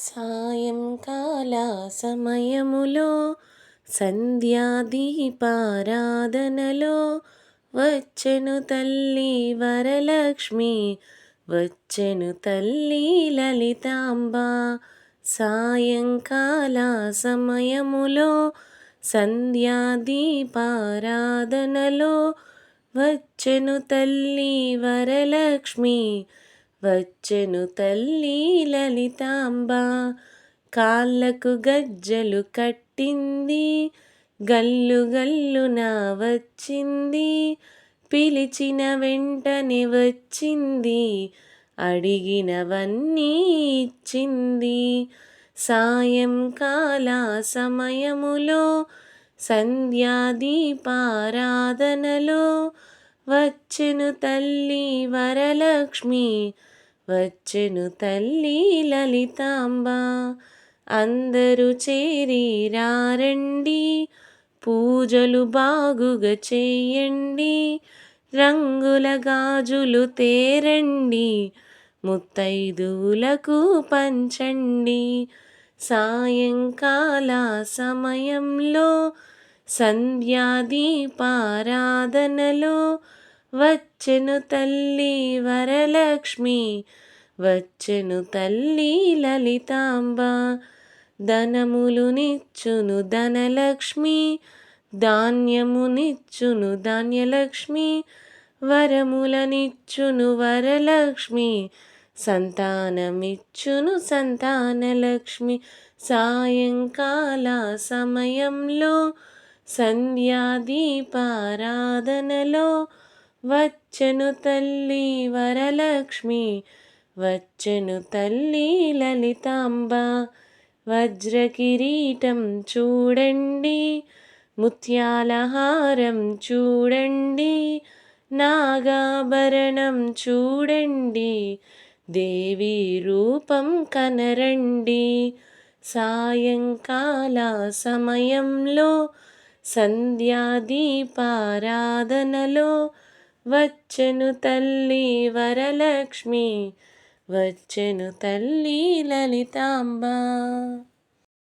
సాయంకాల సమయములో సంధ్యాదీపారాధనలో వచ్చెను తల్లి వరలక్ష్మి, వచ్చెను తల్లి లలితాంబ. సాయంకాల సమయములో సంధ్యాదీపారాధనలో వచ్చెను తల్లి వరలక్ష్మి, వచ్చెను తల్లి లలితాంబ. కాళ్ళకు గజ్జలు కట్టింది, గల్లు గల్లున వచ్చింది, పిలిచిన వెంటనే వచ్చింది, అడిగినవన్నీ ఇచ్చింది. సాయంకాల సమయములో సంధ్యాదీపారాధనలో వచ్చెను తల్లి వరలక్ష్మి, వచ్చెను తల్లి లలితాంబ. అందరూ చేరి రారండి, పూజలు బాగుగా చేయండి, రంగుల గాజులు తేరండి, ముత్తైదువులకు పంచండి. సాయంకాల సమయంలో సంధ్యాదీపారాధనలో వచ్చెను తల్లి వరలక్ష్మి, వచ్చెను తల్లి లలితాంబ. ధనములునిచ్చును ధనలక్ష్మి, ధాన్యమునిచ్చును ధాన్యలక్ష్మి, వరములనిచ్చును వరలక్ష్మి, సంతానమిచ్చును సంతానలక్ష్మి. సాయంకాల సమయంలో సంధ్యాదీపారాధనలో వచ్చెను తల్లి వరలక్ష్మి, వచ్చెను తల్లి లలితాంబ. వజ్రకిరీటం చూడండి, ముత్యాల హారం చూడండి, నాగాభరణం చూడండి, దేవి రూపం కనరండి. సాయంకాల సమయంలో సంధ్యాదీపారాధనలో వచ్చెను తల్లి వరలక్ష్మి, వచ్చెను తల్లి లలితాంబ.